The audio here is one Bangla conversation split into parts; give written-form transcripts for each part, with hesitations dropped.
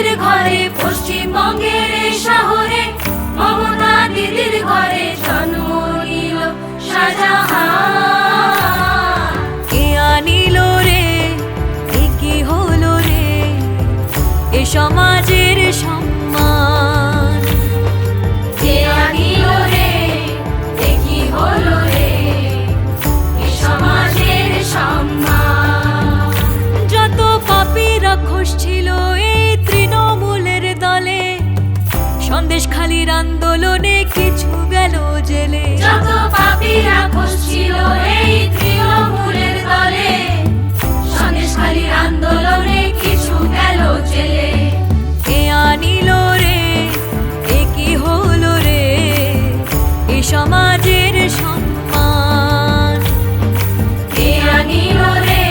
দিদির ঘরে, পশ্চিমবঙ্গের এই শহরে মমতা দিদির ঘরে জন্ম নিল শাহজাহান। কে আনিল রে, এ কি হলো রে, এ সমাজের সম্মান। কে আনিল রে, এ কি হলো রে, এ সমাজের সম্মান। যত পাপী রাক্ষস ছিল এই তৃণমূলের দলে, সন্দেশখালির আন্দোলনে কিছু গেল জেলে। যত পাপী রাক্ষস ছিল এই তৃণমূলের দলে, সন্দেশখালির আন্দোলনে কিছু গেল জেলে। কে আনিল রে, এ কি হলো রে, এ সমাজের সম্মান। কে আনিল রে,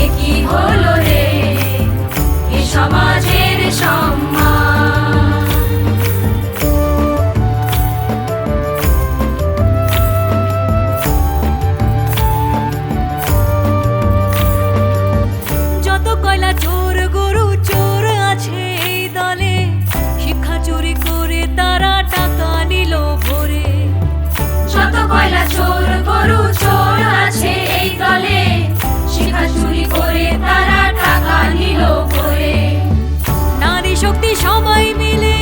এ কি হলো রে, এ সমাজের সম্মান। যত কয়লা চোর গরু চোর আছে এই দলে, শিক্ষা চুরি করে তারা টাকা নিল ভরে। যত কয়লা চোর গরু চোর আছে এই দলে, শিক্ষা চুরি করে তারা টাকা নিল করে। নারী শক্তি সবাই মিলে,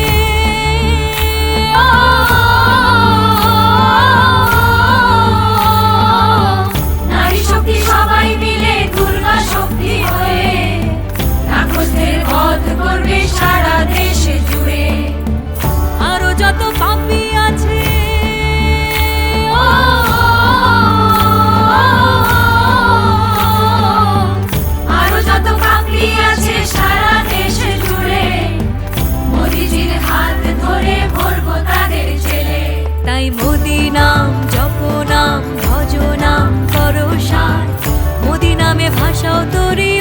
নারী শক্তি সবাই মিলে দুর্গা শক্তি হয়ে রাক্ষসদের বধ করবে সারা দেশে জুড়ে। আরো যত পাপী আছে, আরো যত পাপী আছে সারা দেশে জুড়ে, মোদিজির হাত ধরে ভরবো তাদের জেলে। তাই মোদি নাম জপ নাম ভজ নাম করো সার, মোদি নামে ভাষাও তরি